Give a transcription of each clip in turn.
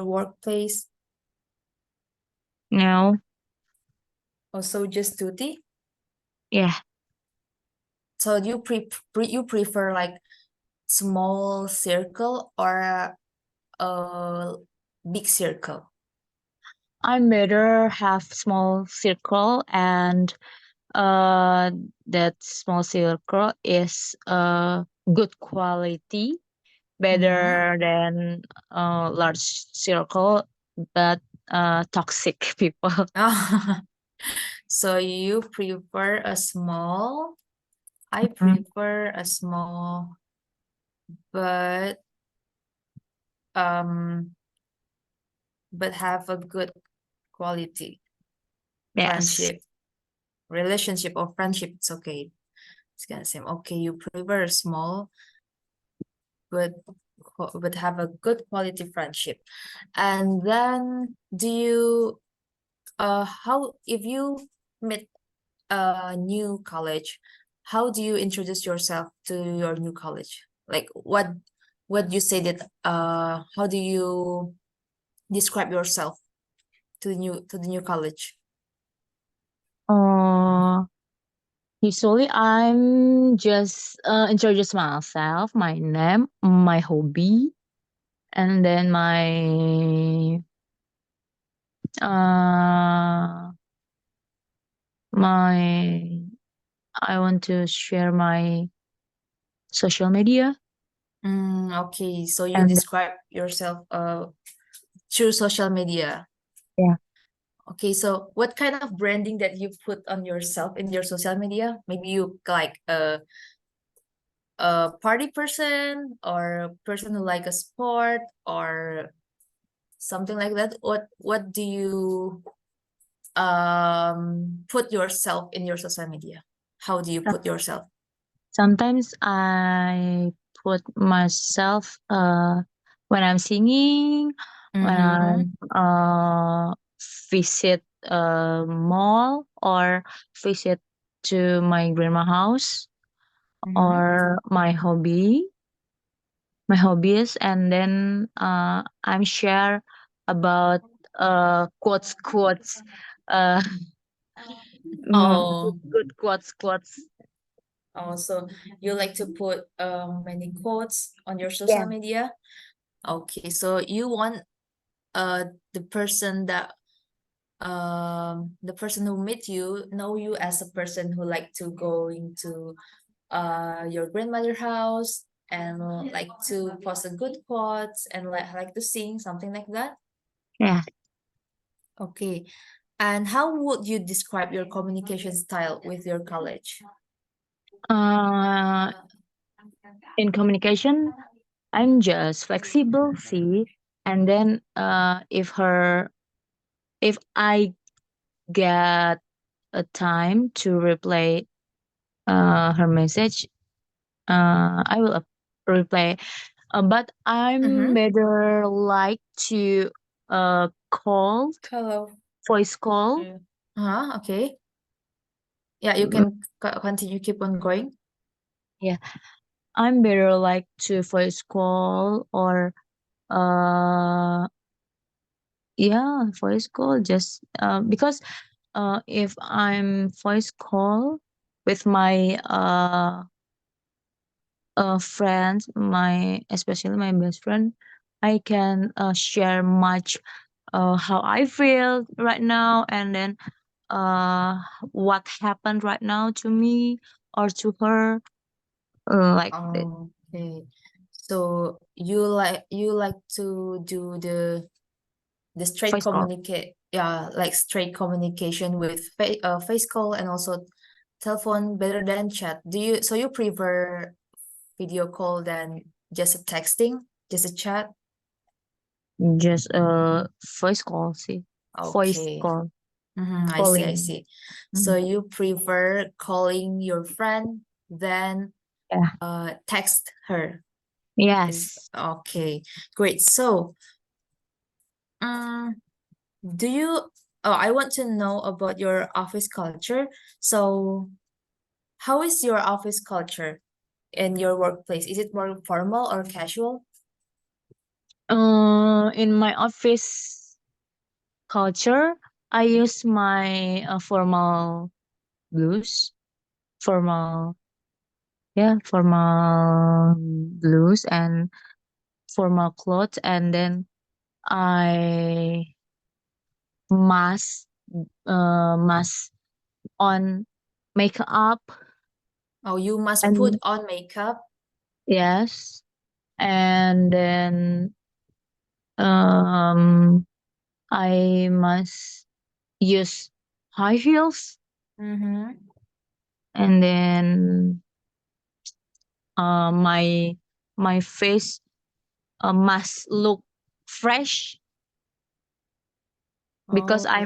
workplace? No. Also just Tuti? Yeah. So do you prefer like small circle or a big circle? I'm better have small circle, and uh that small circle is good quality, Mm-hmm. better than large circle, but toxic people. So you prefer a small, I Mm, prefer a small, but um have a good quality yes. friendship, relationship or friendship. It's okay. It's gonna say okay. You prefer small, but have a good quality friendship. And then do you how if you meet a new college, how do you introduce yourself to your new college? Like what you say that how do you describe yourself to the new college? uh Usually I'm just introduce myself, my name, my hobby, and then uh my I want to share my social media. Okay, so you And describe yourself through social media. yeah. Okay, so what kind of branding that you put on yourself in your social media? Maybe you like a party person or a person who like a sport or something like that. What do you put yourself in your social media? How do you put yourself? Sometimes I put myself when I'm singing, when I Mm-hmm. visit a mall, or visit to my grandma house, Mm-hmm. or my hobbies, and then I'm share about quotes, uh Oh, good quotes. oh, so you like to put many quotes on your Yeah. social media? Okay, so you want the person that the person who meet you know you as a person who like to go into your grandmother house and like to post a good quotes and like to sing something like that. Yeah. Okay, and how would you describe your communication style with your college? uh in communication, I'm just flexible, see. And then if I get a time to reply her message, I will reply. But I'm Mm-hmm. better like to call, Hello. voice call. Okay. Yeah, you Mm, can continue, keep on going. yeah, I'm better like to voice call, or uh yeah, voice call, just because if I'm voice call with my friends, my especially my best friend, I can share much how I feel right now, and then uh what happened right now to me or to her, like that. Okay. So you like to do the straight Voice call. communicate, yeah, like straight communication with face call and also telephone better than chat. So you prefer video call than just a texting, just a chat? Just voice call, see. Voice Okay. call. I see, I Calling. see. So Mhm. you prefer calling your friend than Yeah. text her. Is Yes. okay. Great. So, um, do you I want to know about your office culture. So, how is your office culture in your workplace? Is it more formal or casual? In my office culture, I use my formal blues, formal, yeah, formal blues and formal clothes, and then I must must on makeup, Oh, you must put and on makeup. yes, and then um I must use high heels, Mm-hmm. and then my face must look fresh because Oh,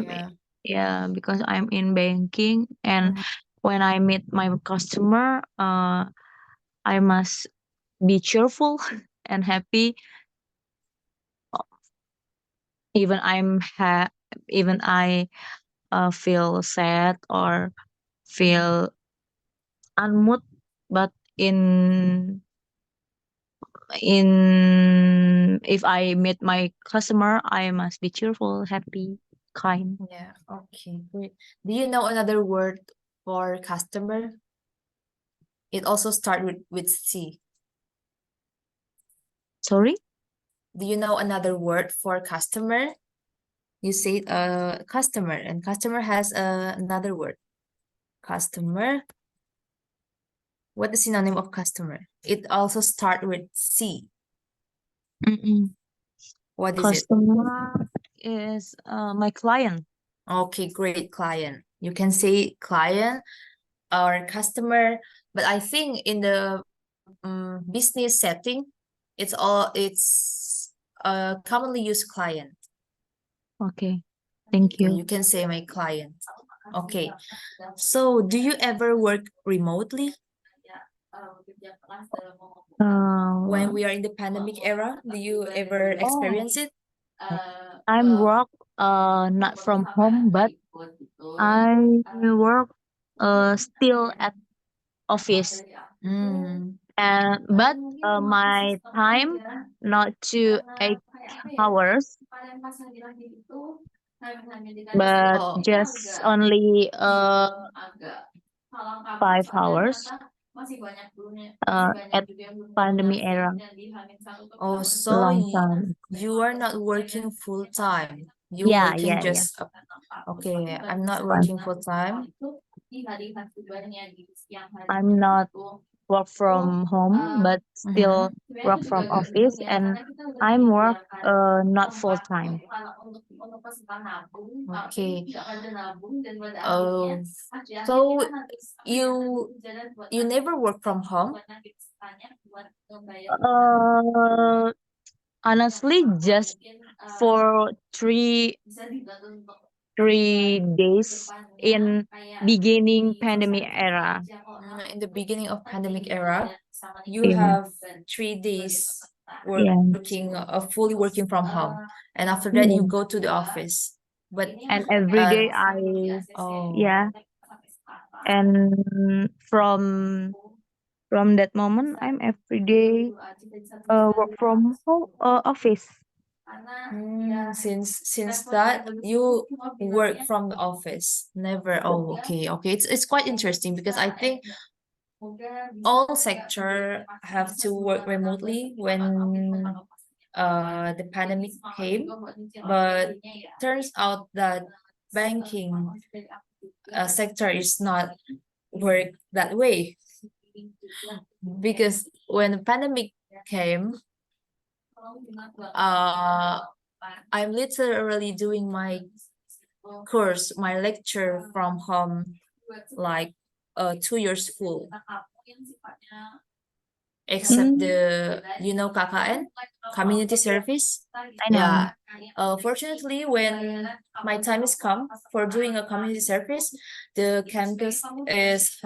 yeah. because I'm in banking, and Mhm. when I meet my customer, I must be cheerful and happy. Even even I feel sad or feel unmood, but in if I meet my customer, I must be cheerful, happy, kind. Yeah, okay, great. Do you know another word for customer? It also start with C. Sorry. Do you know another word for customer? You say customer, and customer has another word. Customer. What is the synonym of customer? It also start with C. Mm-mm. What is it? Customer is my client. Okay, great, client. You can say client or customer, but I think in the business setting, it's commonly used client. Okay, thank Okay, you. you can say my client. Okay. So, do you ever work remotely when Uh, we are in the pandemic era? Do you ever oh, experience it? I'm work not from home, but I work still at office, Mm. and but my time not to 8 hours, but Oh. just only 5 hours at pandemic era, Oh, so long time. you are not working full time. You Yeah, working yeah, yeah. just okay. I'm not Fine. working full time. I'm not work from home, but still work from office, and I'm work not full time. Okay. So you never work from home? Uh, Honestly, just for 3 days in beginning pandemic era. In the beginning of pandemic era, you Yeah, have 3 days yeah, working, fully working from home, and after that you yeah. go to the office. But And every uh, day oh, yeah, and from that moment, I'm every day work from home office. since that you work from the office, never. Oh, okay, okay. It's quite interesting because I think all sector have to work remotely when the pandemic came, but turns out that banking sector is not work that way because when the pandemic came, uh I'm literally doing my course, my lecture from home, like 2 years full, except Mm, the KKN, community service. I know. Yeah. Fortunately, when my time is come for doing a community service, the campus is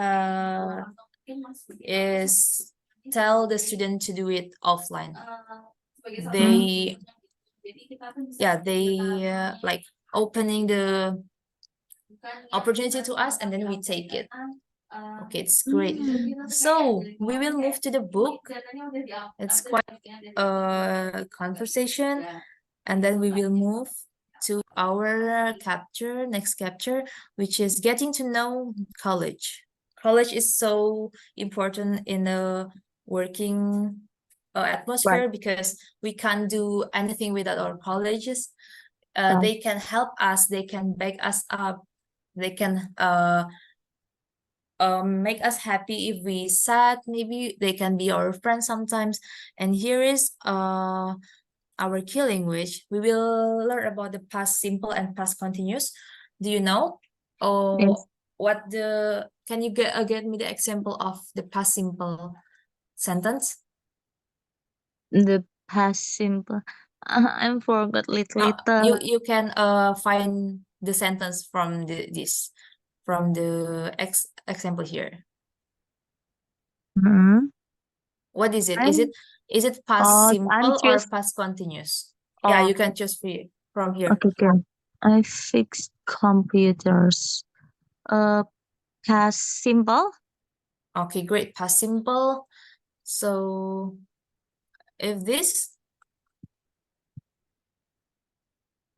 tell the student to do it offline. Mm, They yeah they like opening the opportunity to us, and then we take it. Okay, it's great. So we will move to the book. It's quite a conversation, and then we will move to our next capture, which is getting to know college. College is so important in a working atmosphere because we can't do anything without our colleges. Right. They can help us, they can back us up, they can make us happy if we sad, maybe they can be our friends sometimes. And here is our key language. We will learn about the past simple and past continuous. Do you know? Yes. What can you get me the example of the past simple sentence? The past simple. I forgot little. You can find the sentence from the example here. Mhm. What is it? I'm Is it past simple or choose. past continuous? Yeah, Oh, you can choose from here. okay. I fixed computers. Past simple. Okay, great. Past simple. So if this,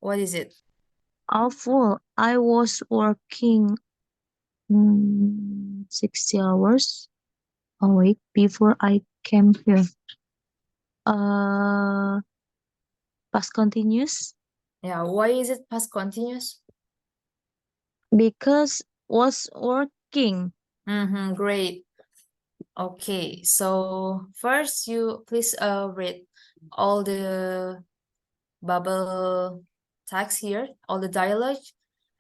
what is it? Awful. I was working 60 hours a week before I came here. Past continuous Yeah, why is it past continuous? because was working. Great. Okay, so first you please read all the bubble text here, all the dialogue,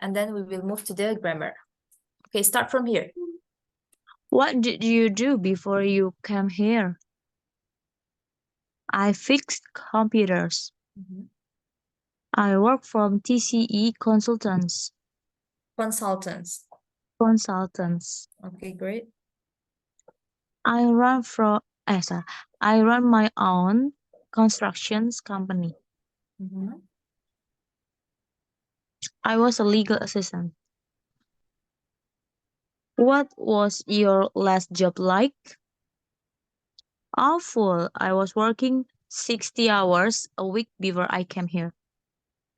and then we will move to the grammar. Okay, start from here. What did you do before you came here? I fixed computers. I work from TCE consultants. Consultants. Consultants. Okay, great. I run from sorry, I run my own constructions company. I was a legal assistant. What was your last job like? Awful. I was working 60 hours a week before I came here.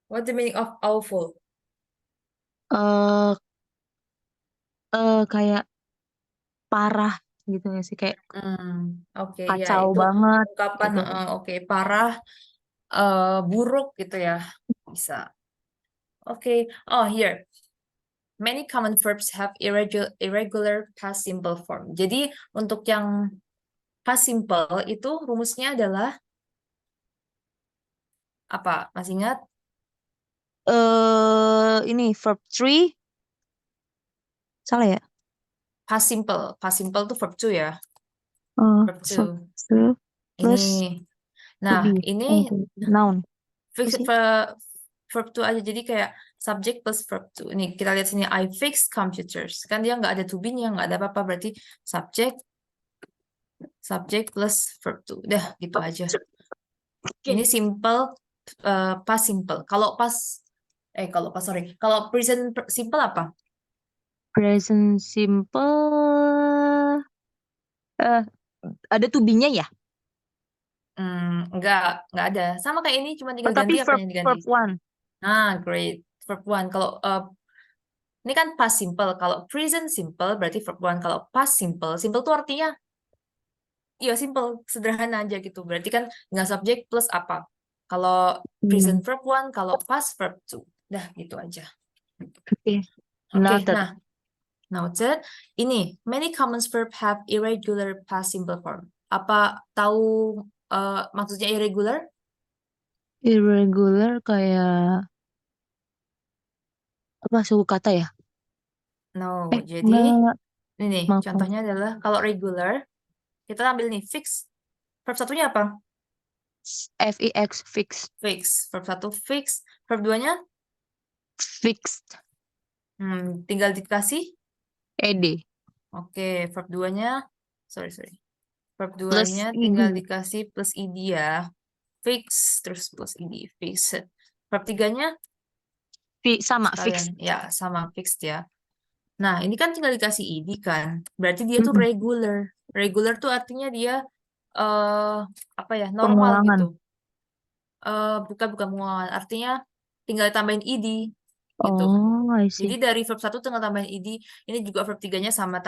What's the meaning of awful? Eh kayak parah gitu ya sih, kayak Oke, ya kacau itu banget ungkapan gitu. oke, parah, buruk gitu ya. Bisa. Oke. Oh, here. Many common verbs have irregular past simple form. Jadi untuk yang past simple itu rumusnya adalah apa? Masih ingat? Ini verb 3 salah ya? Past simple. Past simple itu verb 2 ya. Verb Verb 2. 2 plus Ini. to Nah, be. ini Noun. Apa fix sih? verb to aja, jadi kayak subject plus verb to. Nih kita lihat sini, I fix computers, kan dia nggak ada to be-nya, nggak ada apa-apa, berarti subject plus verb to, udah gitu aja. Ini simple past simple. Kalau sorry, kalau present simple apa? Present simple ada to be-nya ya? Enggak ada, sama kayak ini, cuma tinggal Tapi ganti apa yang diganti. verb 1. Great, verb 1. Kalau ini kan past simple. Kalau present simple berarti verb 1. Kalau past simple, simple tuh artinya ya simple, sederhana aja gitu. Berarti kan nggak subjek plus apa. Kalau present verb 1, kalau past verb 2. Dah gitu aja. Oke. Oke, Noted. nah. Noted. Ini, many common verb have irregular past simple form. Apa tahu maksudnya irregular? Irregular kayak apa, suku kata ya? No, jadi Enggak. ini Maaf. contohnya adalah kalau regular, kita ambil nih fix. Verb satunya apa? Fix, fix. Fix. Verb 1 fix. Verb 2-nya Fixed. tinggal dikasih. Ed. Oke, verb 2-nya sorry. Verb Plus 2-nya ed. tinggal dikasih plus id ya. Fix terus plus id, fixed. Verb 3-nya Sama, sekalian. fixed. Ya, sama fixed ya. Nah, ini kan tinggal dikasih id kan. Berarti dia tuh Mm-mm. regular. Regular tuh artinya dia eh apa ya, normal Pengulangan. gitu. Bukan pengulangan. Artinya tinggal tambahin id gitu. Oh, I Jadi see. dari verb satu tinggal tambahin id, ini juga verb tiganya sama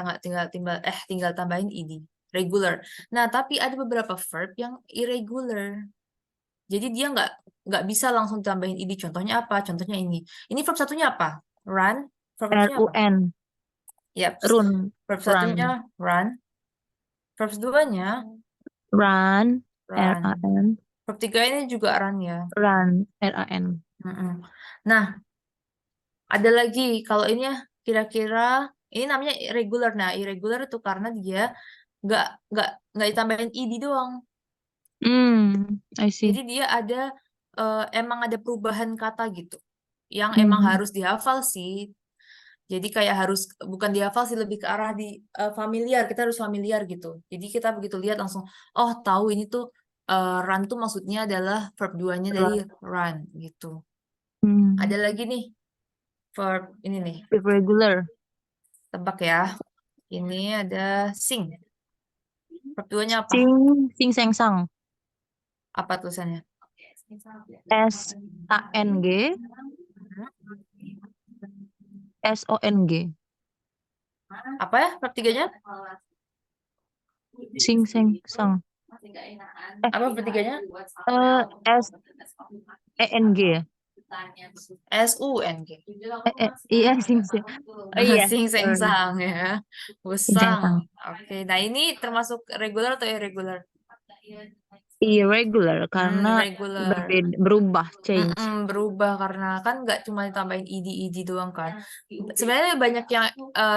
tinggal tambahin id. Regular. Nah, tapi ada beberapa verb yang irregular. Jadi dia nggak bisa langsung tambahin id. Contohnya apa? Contohnya ini. Ini verb satunya apa? Run. Verb satunya apa? RUN. Yap. Run. Verb satunya Run. run. Verb duanya Run. run. RAN. Verb tiga ini juga run ya. Run. RAN. Mm-mm. Nah, ada lagi kalau ini ya kira-kira ini namanya irregular. Nah, irregular itu karena dia nggak nggak nggak ditambahin id doang. I Jadi see. dia ada emang ada perubahan kata gitu yang emang Hmm. harus dihafal sih. Jadi kayak harus bukan dihafal sih lebih ke arah di familiar. Kita harus familiar gitu. Jadi kita begitu lihat langsung oh tahu ini tuh run tuh maksudnya adalah verb duanya dari Run. run gitu. Hmm. Ada lagi nih verb ini nih. Irregular. Tebak ya. Ini ada sing. Verb duanya apa? Sing. Sing seng sang. Apa tulisannya? SANG. SONG. Apa ya verb tiganya? Sing seng sang. Eh, Apa verb tiganya? SENG ya? SUNG. Iya sing sing. Oh iya, Sing seng sorry. sang ya. Sing seng Usang. sang. Oke, nah ini termasuk regular atau irregular? Irregular karena Regular. berbeda, berubah, change. Berubah karena kan nggak cuma ditambahin id doang kan. Sebenarnya banyak yang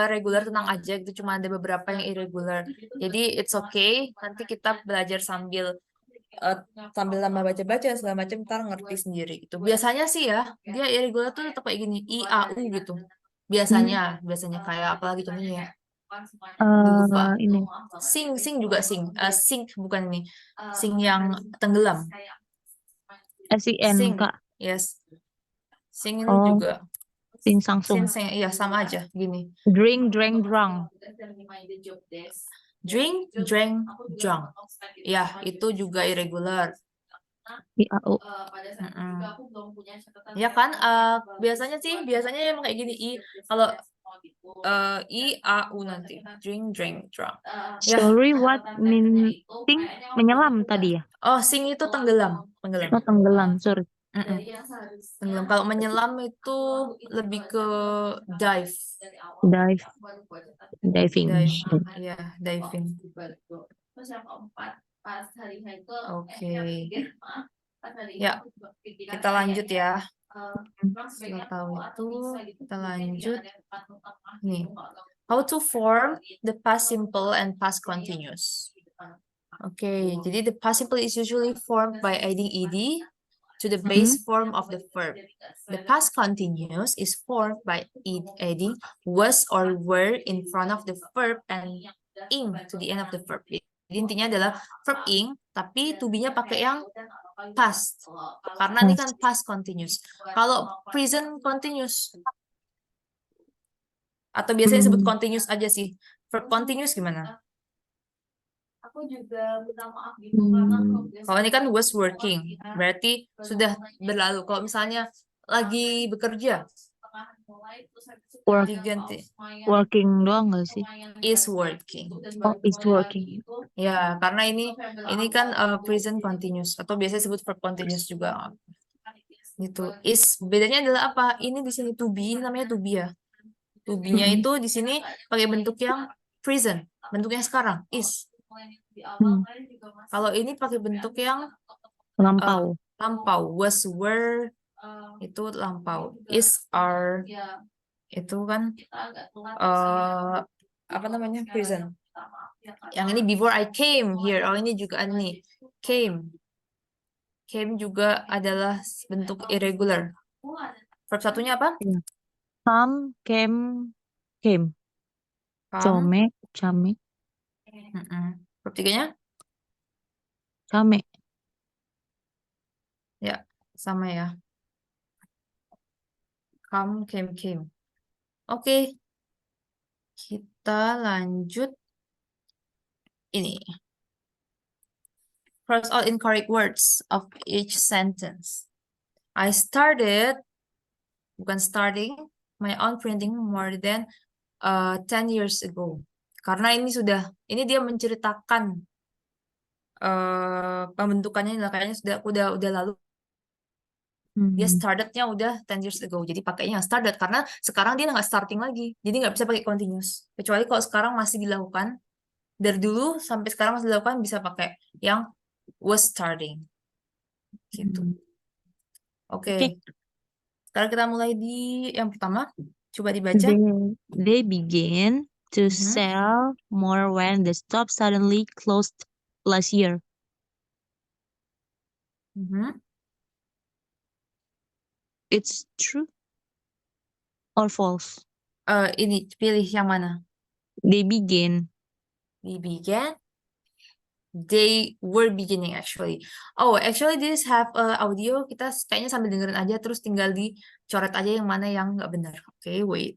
regular tenang aja itu cuma ada beberapa yang irregular. Jadi it's okay. Nanti kita belajar eh, sambil lama baca-baca segala macam ntar ngerti sendiri itu. Biasanya sih ya dia irregular tuh tetap kayak gini I A U gitu. Hmm, Biasanya kayak apalagi contohnya ya. Duh, lupa. ini Sing juga sing. Sing bukan ini. Sing yang tenggelam. SIN Sing. Kak. Yes. Sing itu Oh, juga. sing Sing, sangsung. sing. Iya, sama aja. Gini. Drink, drank, drunk. Drink, drank, drunk. Ya, itu juga irregular. IAU. Ya kan? Biasanya emang kayak gini. Kalau I, A, U nanti. Drink, drank, drunk. Ya. Sorry, what mean sing? Menyelam tadi ya? Oh, sing itu tenggelam. Tenggelam. Oh, tenggelam, sorry. Mm-mm. Tenggelam. Kalau menyelam itu lebih ke dive. Dive, diving. Dive, ya, diving. Oke. Ya, kita lanjut ya. Setelah tahu itu, kita lanjut. Nih, how to form the past simple and past continuous. Oke, jadi the past simple is usually formed by adding ed to the base form of the verb. The past continuous is formed by adding was or were in front of the verb and ing to the end of the verb. Jadi intinya adalah verb ing, tapi to be-nya pakai yang past. Karena ini kan past continuous. Kalau present continuous, atau biasanya disebut continuous aja sih. Verb continuous gimana? Kalau ini kan was working, berarti sudah berlalu. Kalau misalnya lagi bekerja, Work, diganti working doang gak sih? is working. Oh, is working. Ya, karena ini kan present continuous atau biasanya disebut verb continuous juga. Gitu. Is bedanya adalah apa? Ini di sini to be, ini namanya to be ya. To be-nya Mm-mm. itu di sini pakai bentuk yang present, bentuknya sekarang is. Hmm. Kalau ini pakai bentuk yang Lampau. lampau, was, were, itu lampau, is, are, itu kan apa namanya present. Yang ini before I came here, oh ini juga ada nih came. Came juga adalah bentuk irregular. Verb satunya apa? Iya. Come, came. Come. Come, came, Verb tiganya? came. Ya, sama ya. Come, came. Oke. Kita lanjut ini. Cross out incorrect words of each sentence. I started, bukan starting, my own printing more than 10 years ago. Karena ini dia menceritakan pembentukannya kayaknya udah lalu. Dia started-nya udah 10 years ago. Jadi pakainya started karena sekarang dia nggak starting lagi. Jadi nggak bisa pakai continuous. Kecuali kalau sekarang masih dilakukan. Dari dulu sampai sekarang masih dilakukan bisa pakai yang was starting. Gitu. Oke. Sekarang kita mulai di yang pertama. Coba dibaca. They began to sell more when the shop suddenly closed last year. It's true or false? Ini pilih yang mana? They began. They began. They were beginning actually. Oh, actually this have audio. Kita kayaknya sambil dengerin aja terus tinggal dicoret aja yang mana yang nggak benar. Oke, wait.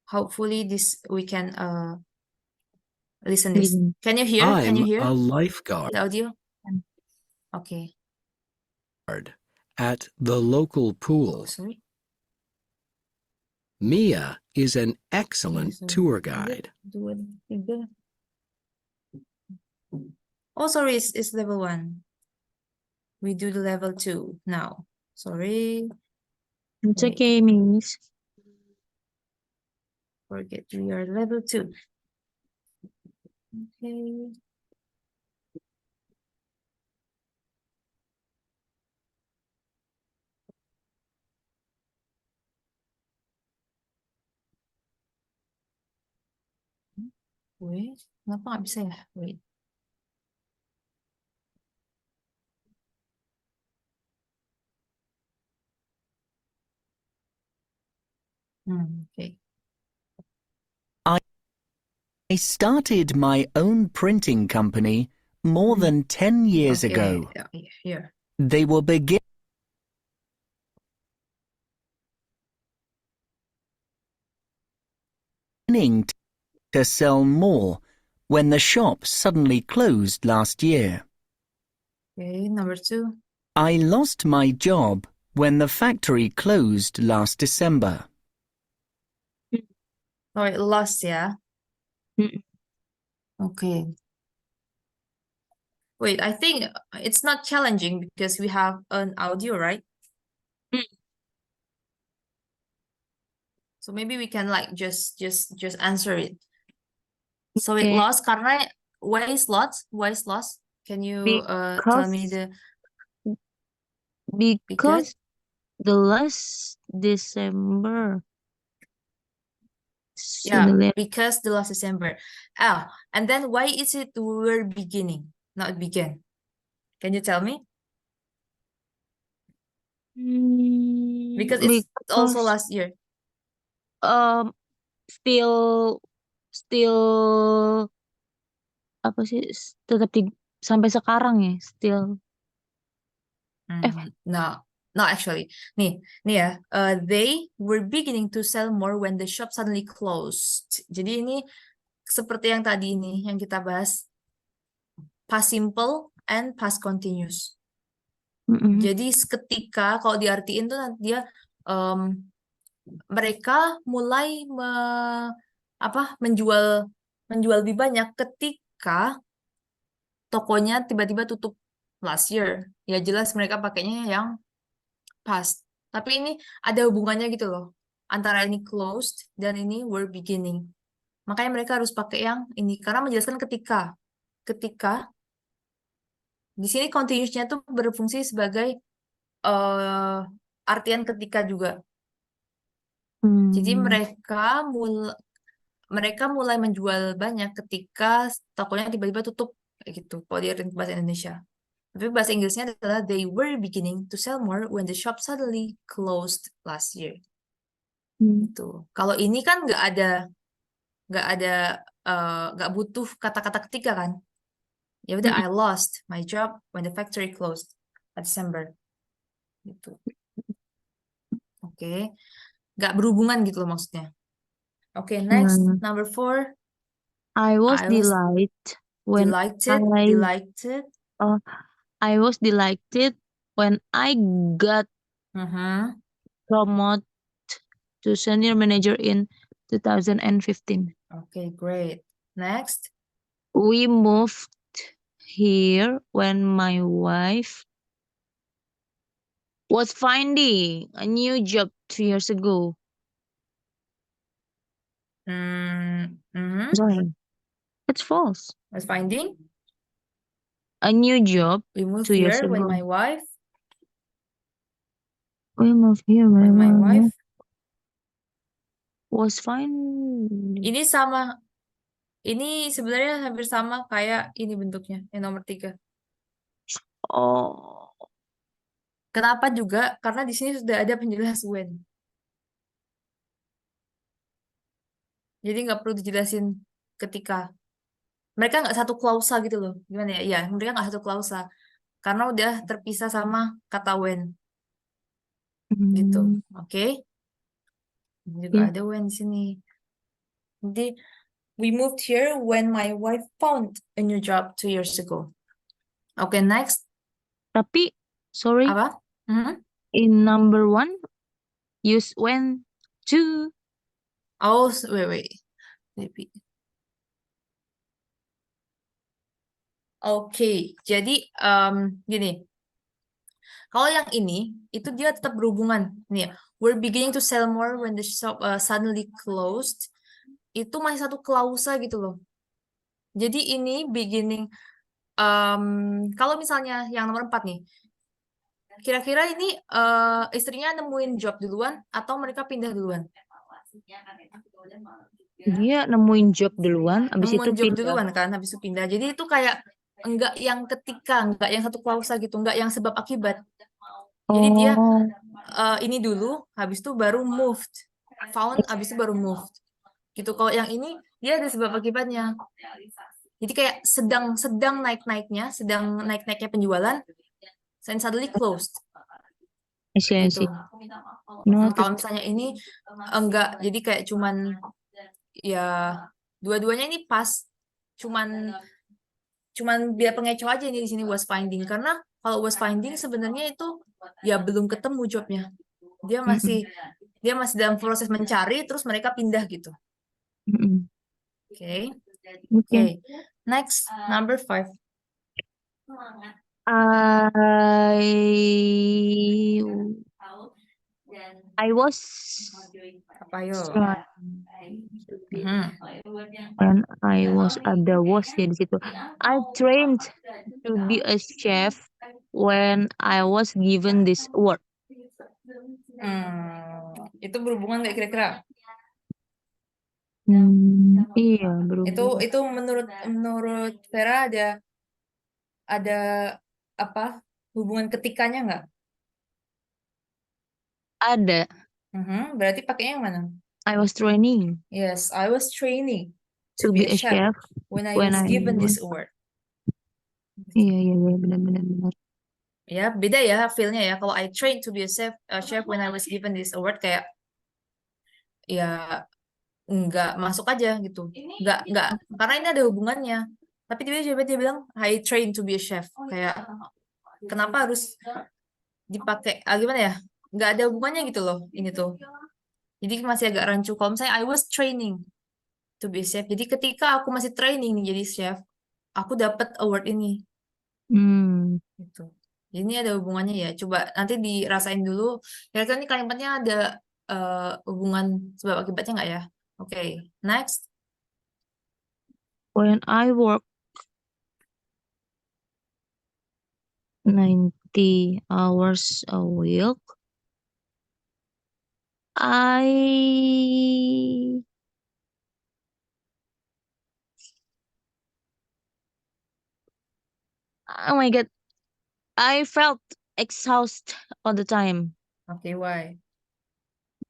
Hopefully this we can listen this. Can you hear? Can you I'm hear a lifeguard the audio? Okay. at the local Oh, pool. sorry. Mia is an excellent Sorry. tour guide. Dua, tiga. Oh, sorry, it's level 1. We do the level 2 now. Sorry. It's Wait. okay, Miss. Forget we are level 2. Okay. Wait, kenapa nggak bisa ya? Wait. Okay. I started my own printing company more than 10 years Okay. ago. Here. They were beginning to sell more when the shop suddenly closed last year. Okay, number 2. I lost my job when the factory closed last December. Oh, it lost, yeah. Mm. Okay. Wait, I think it's not challenging because we have an audio, right? Mm. So maybe we can like just answer it. So it Okay. lost karena why is lost? Why is lost? Can you tell me because the last December. Yeah, because the last December. Oh, and then why is it we're beginning, not begin? Can you tell me? Because it's also last year. Still apa sih tetap sampai sekarang ya still. No, actually. Nih ya. They were beginning to sell more when the shop suddenly closed. Jadi ini seperti yang tadi ini yang kita bahas, past simple and past continuous. Jadi seketika kalau diartiin tuh nanti dia mereka mulai menjual lebih banyak ketika tokonya tiba-tiba tutup last year. Ya jelas mereka pakainya yang past. Tapi ini ada hubungannya gitu loh. Antara ini closed dan ini were beginning. Makanya mereka harus pakai yang ini karena menjelaskan ketika. Ketika di sini continuous-nya tuh berfungsi sebagai artian ketika juga. Jadi mereka mulai menjual banyak ketika tokonya tiba-tiba tutup kayak gitu. Kalau di bahasa Indonesia. Tapi bahasa Inggrisnya adalah they were beginning to sell more when the shop suddenly closed last year. Gitu. Kalau ini kan nggak butuh kata-kata ketika kan. Ya udah I lost my job when the factory closed at December. Gitu. Oke. nggak berhubungan gitu loh maksudnya. Okay, next, Hmm, number 4. I was I was when delighted, I delighted. uh, I was delighted when I got Mhm. promoted to senior manager in 2015. Okay, great. Next. We moved here when my wife was finding a new job 2 years ago. Mhm. Sorry, it's false. Was finding. A new job We moved 2 years here when ago. my wife. We moved here When when my my wife. was finding. Ini sama. Ini sebenarnya hampir sama kayak ini bentuknya, yang nomor 3. Oh, Kenapa juga? Karena di sini sudah ada penjelas when. Jadi nggak perlu dijelasin ketika. Mereka nggak satu klausa gitu loh. Gimana ya? Iya, mereka nggak satu klausa. Karena udah terpisah sama kata when. Gitu. hmm, Oke? Juga yeah. ada when di sini. Jadi, we moved here when my wife found a new job 2 years ago. Oke, next. Tapi, sorry, Apa? Mhm. in number 1, use when to. Oh, wait. Maybe. Oke, jadi gini. Kalau yang ini, itu dia tetap berhubungan. Nih, ya, we're beginning to sell more when the shop suddenly closed. Itu masih satu klausa gitu loh. Jadi ini beginning, kalau misalnya yang nomor 4 nih, kira-kira ini istrinya nemuin job duluan atau mereka pindah duluan? Dia nemuin job duluan, abis itu Nemuin job pindah. duluan kan, habis itu pindah. Jadi itu kayak enggak yang ketika, enggak yang satu klausa gitu, enggak yang sebab akibat. Jadi dia Oh, ini dulu, habis itu baru moved. Found, habis itu baru moved. Gitu. Kalau yang ini dia ada sebab akibatnya. Jadi kayak sedang naik-naiknya, sedang naik-naiknya penjualan, and suddenly closed. I see. Gitu. Noted. Kalau misalnya ini enggak, jadi kayak cuman ya dua-duanya ini pas, cuman biar pengecoh aja nih di sini was finding, karena kalau was finding sebenarnya itu ya belum ketemu jobnya, dia Mm-mm. masih dalam proses mencari, terus mereka pindah gitu. Mm-mm. Okay. Okay. Next, number 5. I was Apa yo? trying Mhm. when I was ada was ya di situ. I trained to be a chef when I was given this award. Itu berhubungan nggak kira-kira? Iya, berhubungan. Itu menurut Vera ada apa hubungan ketikanya nggak? Ada. Berarti pakainya yang mana? I was training Yes, I was training to to be be a a chef chef when I when was I given was. this award. Iya, benar. Ya, beda ya feel-nya ya. Kalau I trained to be a chef when I was given this award, kayak ya nggak masuk aja gitu. Nggak, karena ini ada hubungannya. Tapi dia bilang I trained to be a chef. Kayak kenapa harus dipakai? Gimana ya? Nggak ada hubungannya gitu loh ini tuh. Jadi masih agak rancu. Kalau misalnya I was training to be a chef. Jadi ketika aku masih training nih jadi chef, aku dapat award ini. Gitu. Jadi ini ada hubungannya ya. Coba nanti dirasain dulu. Kira-kira ini kalimatnya ada hubungan sebab akibatnya nggak ya? Oke, next. When I work 90 hours a week, oh my God, I felt exhausted all the time Oke, why?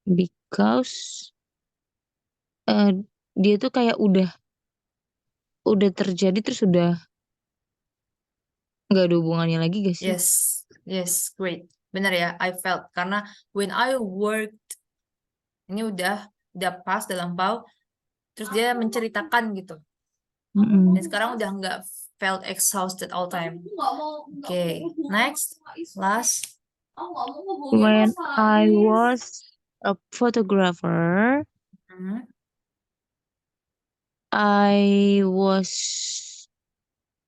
because dia tuh kayak udah terjadi terus udah nggak ada hubungannya lagi gak sih? Yes, great. Benar ya, I felt. Karena when I worked Ini udah past, udah lampau. Terus dia menceritakan gitu. Mm-mm. Dan sekarang udah nggak felt exhausted all time. Oke, next, last. When I was a photographer, Hmm. I was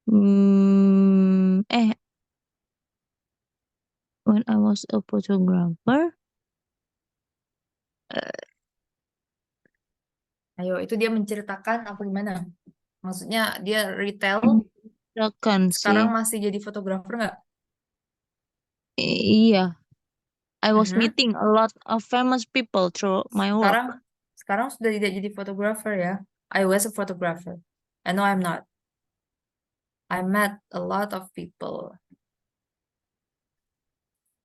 when I was a photographer, Ayo, itu dia menceritakan apa gimana? Maksudnya dia retail, misalkan sekarang sih, masih jadi fotografer nggak? iya, I was Mhm. meeting a lot of famous people through my Sekarang, work. sekarang sudah tidak jadi fotografer ya. I was a photographer. I know I'm not. I met a lot of people.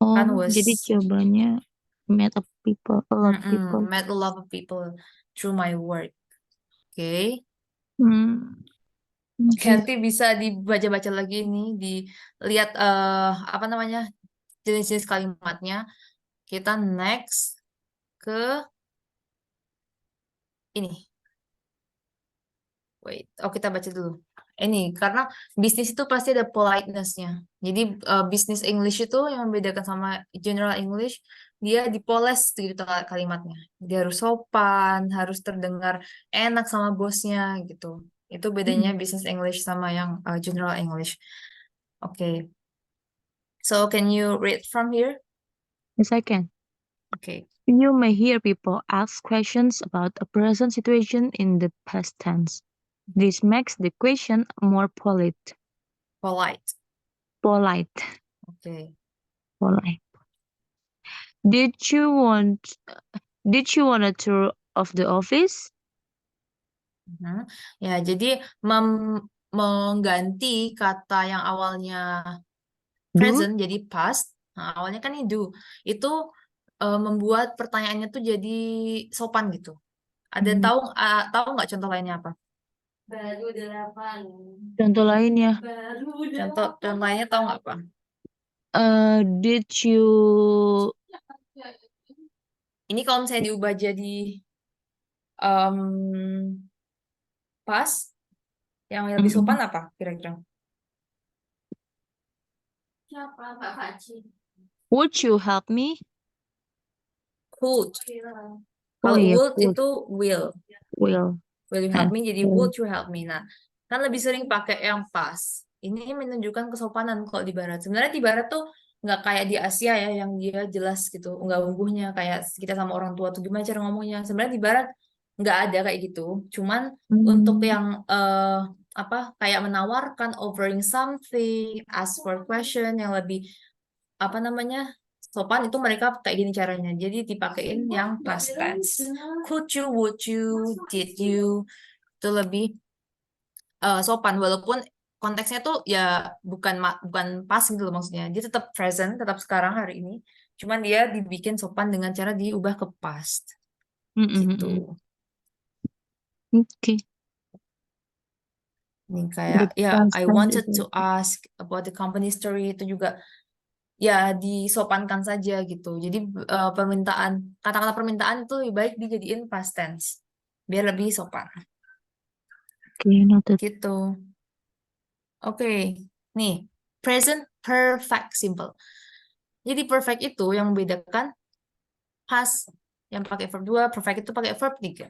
Kan Oh, was jadi jawabannya met a people, a lot of people. met a lot of people through my work. Oke. Hmm, oke. Nanti bisa dibaca-baca lagi nih, dilihat apa namanya jenis-jenis kalimatnya. Kita next ke ini. Wait, kita baca dulu. Ini karena bisnis itu pasti ada politeness-nya. Jadi bisnis English itu yang membedakan sama general English, dia dipoles gitu kalimatnya. Dia harus sopan, harus terdengar enak sama bosnya gitu. Itu bedanya bisnis English sama yang general English. Oke. So can you read from here? Yes, I can. Oke. You may hear people ask questions about a present situation in the past tense. This makes the question more polite. Polite. Polite. Oke. Polite. Did you want a tour of the office? Mhm. Ya, jadi mengganti kata yang awalnya Do? present jadi past. Nah, awalnya kan ini do. Itu membuat pertanyaannya tuh jadi sopan gitu. Ada Hmm. tahu nggak contoh lainnya apa? Contoh lainnya. Contoh lainnya tahu nggak apa? Did you Ini kalau misalnya diubah jadi past, yang lebih Mm-mm. sopan apa kira-kira? Would you help me? Could. Oh Kalau iya, would would, itu will. will. Will you help Eh, me? Jadi will. would you help me? Nah, kan lebih sering pakai yang past. Ini menunjukkan kesopanan kalau di barat. Sebenarnya di barat tuh nggak kayak di Asia ya, yang dia jelas gitu, nggak ungguhnya kayak kita sama orang tua tuh gimana cara ngomongnya. Sebenarnya di barat nggak ada kayak gitu. Cuman untuk Hmm. yang apa kayak menawarkan, offering something, ask for question yang lebih apa namanya sopan itu mereka kayak gini caranya. Jadi dipakein yang past tense. Could you, would you, did you itu lebih sopan walaupun konteksnya tuh ya bukan pas gitu loh maksudnya. Dia tetap present, tetap sekarang hari ini. Cuman dia dibikin sopan dengan cara diubah ke past gitu. Mm-mm. Okay. Ini kayak The ya past I tense wanted is to ask about the company story itu juga ya disopankan saja gitu. Jadi permintaan kata-kata permintaan itu lebih baik dijadiin past tense biar lebih sopan okay, noted. gitu. Oke, nih present perfect simple. Jadi perfect itu yang membedakan past yang pakai verb 2, perfect itu pakai verb 3.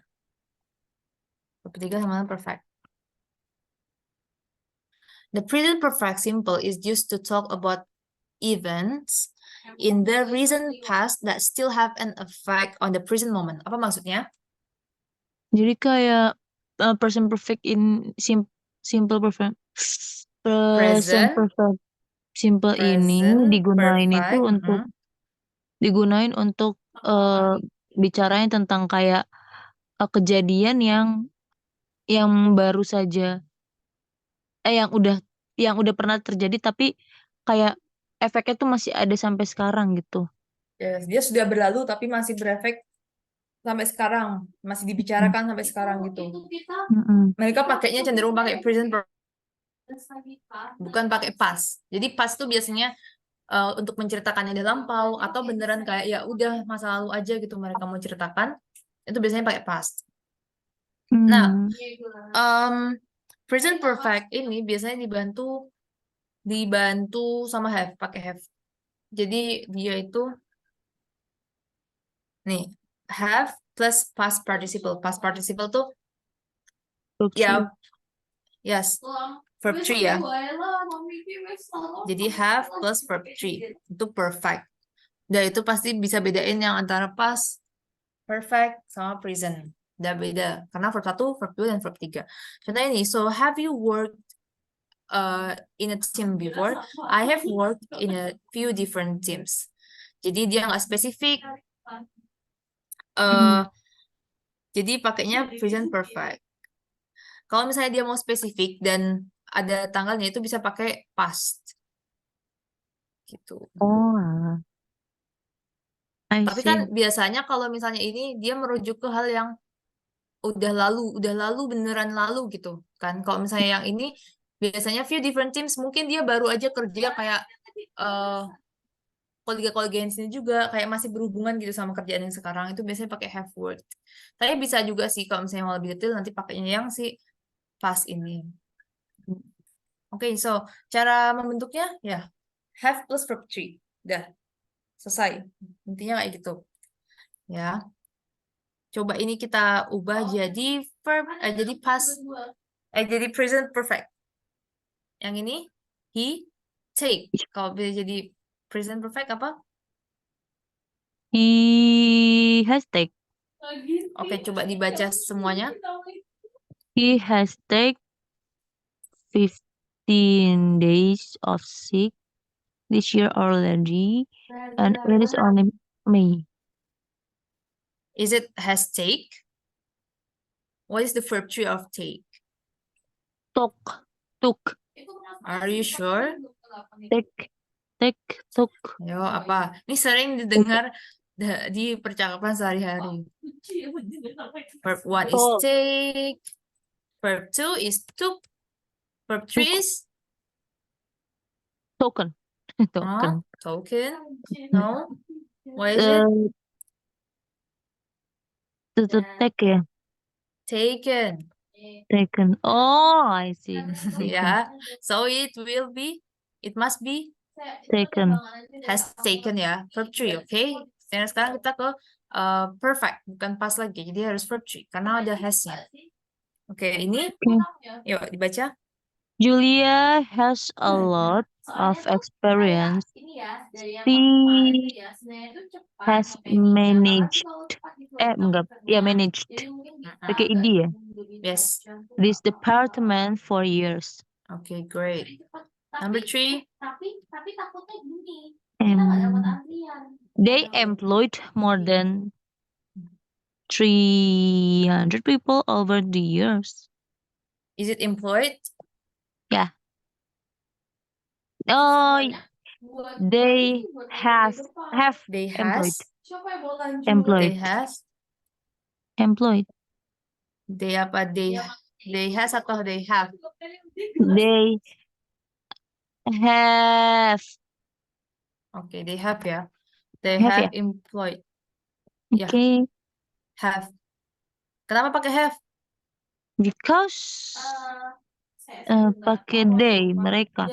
Verb 3 sama perfect. The present perfect simple is used to talk about events in the recent past that still have an effect on the present moment. Apa maksudnya? Jadi kayak present perfect in simple perfect. Present Present, perfect simple ini present, digunain itu perfect. untuk bicarain tentang kayak kejadian yang baru saja yang udah pernah terjadi tapi kayak efeknya tuh masih ada sampai sekarang gitu. Yes, dia sudah berlalu tapi masih berefek sampai sekarang, masih Mm. dibicarakan sampai sekarang gitu. Mm-mm. Mereka pakainya cenderung pakai present bukan pakai past. Jadi past tuh biasanya untuk menceritakannya di lampau atau beneran kayak ya udah masa lalu aja gitu mereka mau ceritakan. itu biasanya pakai past. Nah, present perfect ini biasanya dibantu sama have, pakai have. Jadi dia itu nih, have plus past participle. Past participle tuh Verb ya, three. yes, verb 3 ya. Jadi have plus verb 3 itu perfect. Dan itu pasti bisa bedain yang antara past perfect sama present. Udah beda karena verb 1, verb 2 dan verb 3. Contohnya ini, so have you worked in a team before? I have worked in a few different teams. Jadi dia nggak spesifik. Jadi pakainya present perfect. Kalau misalnya dia mau spesifik dan ada tanggalnya itu bisa pakai past. Gitu. Oh, I Tapi see. kan biasanya kalau misalnya ini dia merujuk ke hal yang udah lalu beneran lalu gitu kan. Kalau misalnya yang ini biasanya few different teams, mungkin dia baru aja kerja kayak kolega-kolega yang sini juga kayak masih berhubungan gitu sama kerjaan yang sekarang, itu biasanya pakai have worked. Tapi bisa juga sih kalau misalnya mau lebih detail nanti pakainya yang si past ini. Oke, so cara membentuknya ya have plus verb 3. Udah selesai. Intinya kayak gitu. Ya. Coba ini kita ubah jadi verb jadi past jadi present perfect. Yang ini he take. Kalau bisa jadi present perfect apa? He has take. Oke, coba dibaca semuanya. He has take 15 days of sick this year already, and it is only May. Is it has take? What is the verb 3 of take? Took. Are you sure? Take, took. Yo, apa? Ini sering didengar di percakapan sehari-hari. Verb 1 is Oh. take. Verb 2 is took. Verb 3 is Token. Token. token. No. What is it? To take ya. Taken. Taken. Oh, I see. Yeah. So it must be Taken. has taken ya. Verb 3, oke? Dan sekarang kita ke perfect, bukan past lagi. Jadi harus verb 3 karena ada has-nya. Oke, ini yuk dibaca. Julia has a lot of experience. She has managed. Managed. Pakai id ya. Yes. This department for years. Okay, great. Number 3. They employed more than 300 people over the years. Is it employed? Yeah. Oh, they have They employed. has. Employed. They has. Employed. They apa? They has atau they have? They have. Okay, they have ya. They Have have ya? employed. Ya, Okay. have. Kenapa pakai have? Because pakai they mereka.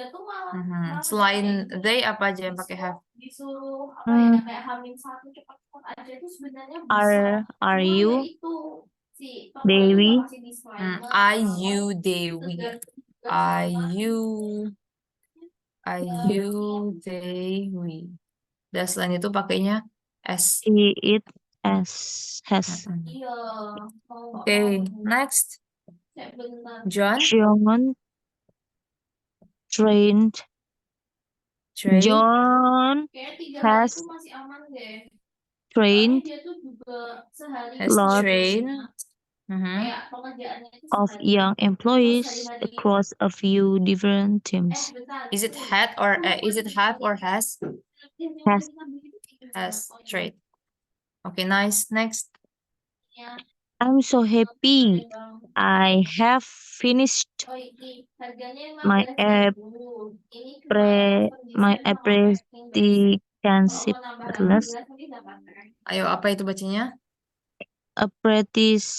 Selain they apa aja yang pakai have? Are you Dewi? I, you, they, we. I, you, they, we. Dan selain itu pakainya s. It has. Okay, next. John. Trained. John has trained of young employees across a few different teams. Is it had or is it have or has? Has trained. Okay, nice. Next. I'm so happy. I have finished my apprenticeship at last. Ayo, apa itu bacanya? apprentice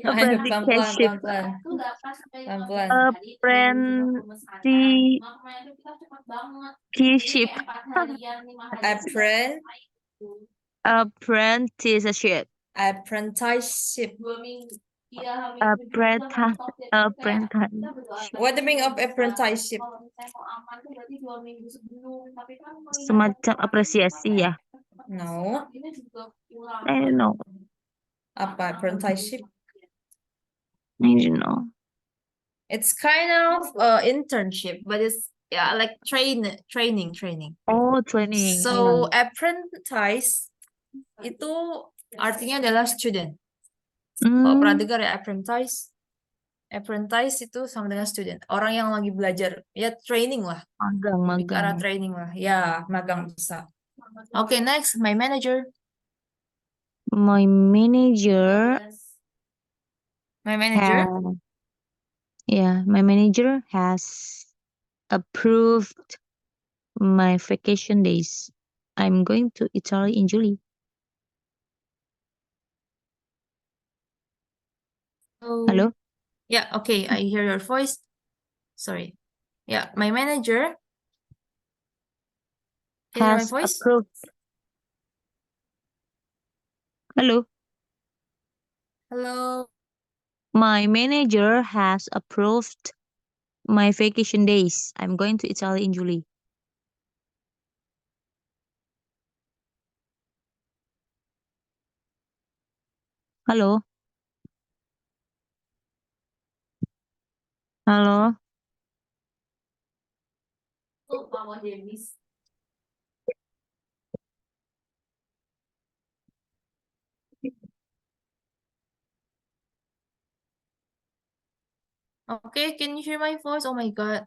Ayo, apprenticeship pelan-pelan. apprenticeship Apprent apprenticeship apprenticeship. apprentice What the meaning of apprenticeship? semacam apresiasi ya. No. I don't know. Apa apprenticeship? I don't know. It's kind of internship, but it's like training. Oh, training. I So know. apprentice itu artinya adalah student. Kalau pernah dengar ya apprentice? Apprentice itu sama dengan student. Orang yang lagi belajar, ya training lah. Lebih ke arah Magang. training lah. Ya, magang bisa. Okay, next, my manager. My manager My manager? my manager has approved my vacation days. I'm going to Italy in July. Oh, Hello? yeah, okay, I hear your voice. Sorry. Yeah, my manager. Can you hear my Has voice? approved. Hello? Hello. My manager has approved my vacation days. I'm going to Italy in July. Halo? Halo? Okay, can you hear my voice? Oh my God.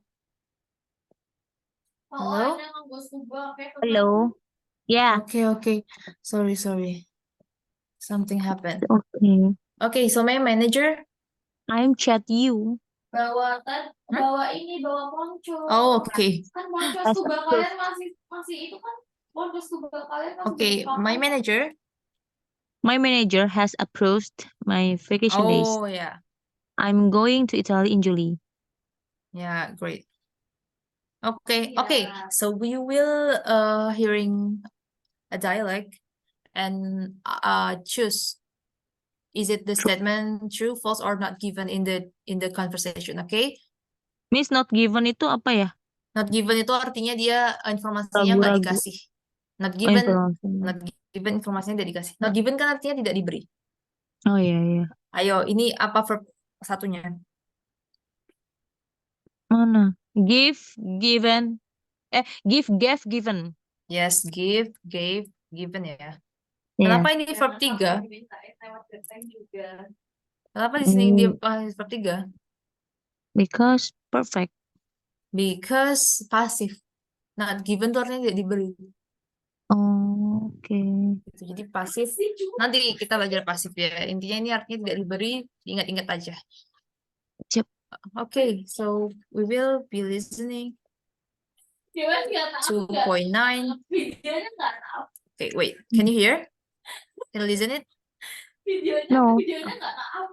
Hello? Hello? Yeah. Okay. Sorry. Something happened. Okay. Okay, so my manager. I'm chat you. bawa ponco. Oh, okay. Kan ponco Has scuba approved. kalian masih itu kan ponco scuba kalian masih Okay, dipakai. my manager. My manager has approved my vacation days. Oh, yeah. I'm going to Italy in July. Yeah, great. Okay. Yeah. So we will hearing a dialect and choose is it the True. statement true, false, or not given in the conversation. Okay? Miss not given itu apa ya? Not given itu artinya dia informasinya nggak Ragu-ragu. dikasih. Not Oh, given, informasi. informasinya tidak dikasih. Not given kan artinya tidak diberi. Oh iya. Ayo, ini apa verb satunya? Mana? Give, given. Give, gave, given. Yes, give, gave, given ya. Yeah. Kenapa ini verb 3? juga. Kenapa di sini dia verb 3? Because perfect. Because passive. Not given tuh artinya tidak diberi. Oh, oke. Gitu. Jadi pasif. Nanti kita belajar pasif ya. Intinya ini artinya tidak diberi. Ingat-ingat aja. Siap. Okay, so we will be listening. Dewan nggak tahu. 2.9. Videonya nggak tahu. Okay, wait. Can you hear? Can you listen it? No. Videonya nggak tahu.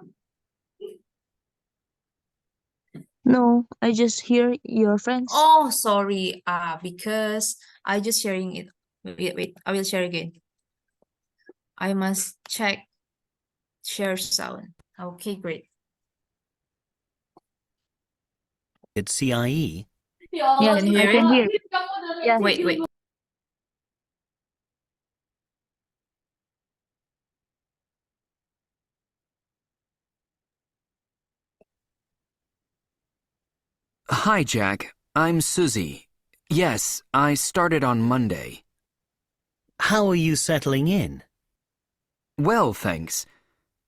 No, I just hear your friends. Oh, sorry. Because I just sharing it. Wait. I will share again. I must check share sound. Okay, great. It's CIE. Ya Yes, Can you I hear can it? hear. Kamu udah Yeah. Wait. Hi, Jack. I'm Susie. Yes, I started on Monday. How are you settling in? Well, thanks.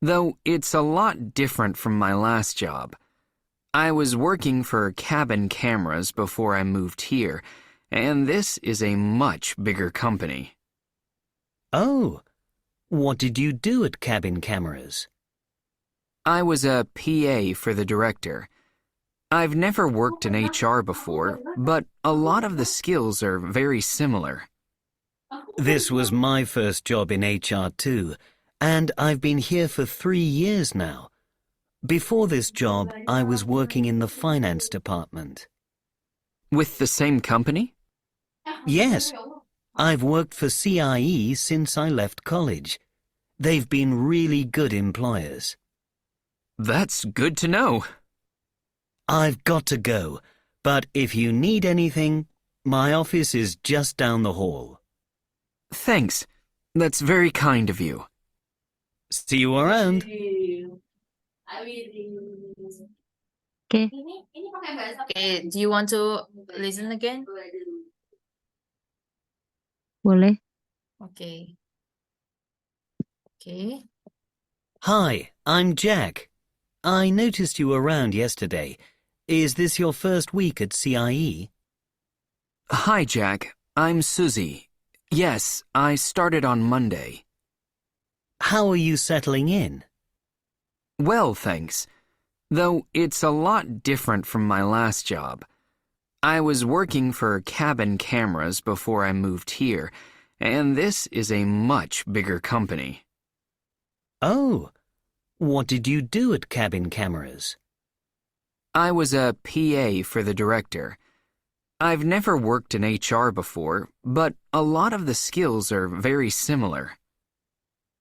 Though it's a lot different from my last job. I was working for Cabin Cameras before I moved here, and this is a much bigger company. Oh, what did you do at Cabin Cameras? I was a PA for the director. I've never worked in HR before, but a lot of the skills are very similar. This was my first job in HR too, and I've been here for 3 years now. Before this job, I was working in the finance department. With the same company? Yes, I've worked for CIE since I left college. They've been really good employers. That's good to know. I've got to go, but if you need anything, my office is just down the hall. Thanks. That's very kind of you. See you around. Okay. Ini pakai bahasa apa? Okay, do you want to listen again? Boleh. Okay. Okay. Hi, I'm Jack. I noticed you around yesterday. Is this your first week at CIE? Hi, Jack. I'm Susie. Yes, I started on Monday. How are you settling in? Well, thanks. Though it's a lot different from my last job. I was working for Cabin Cameras before I moved here, and this is a much bigger company. Oh, what did you do at Cabin Cameras? I was a PA for the director. I've never worked in HR before, but a lot of the skills are very similar.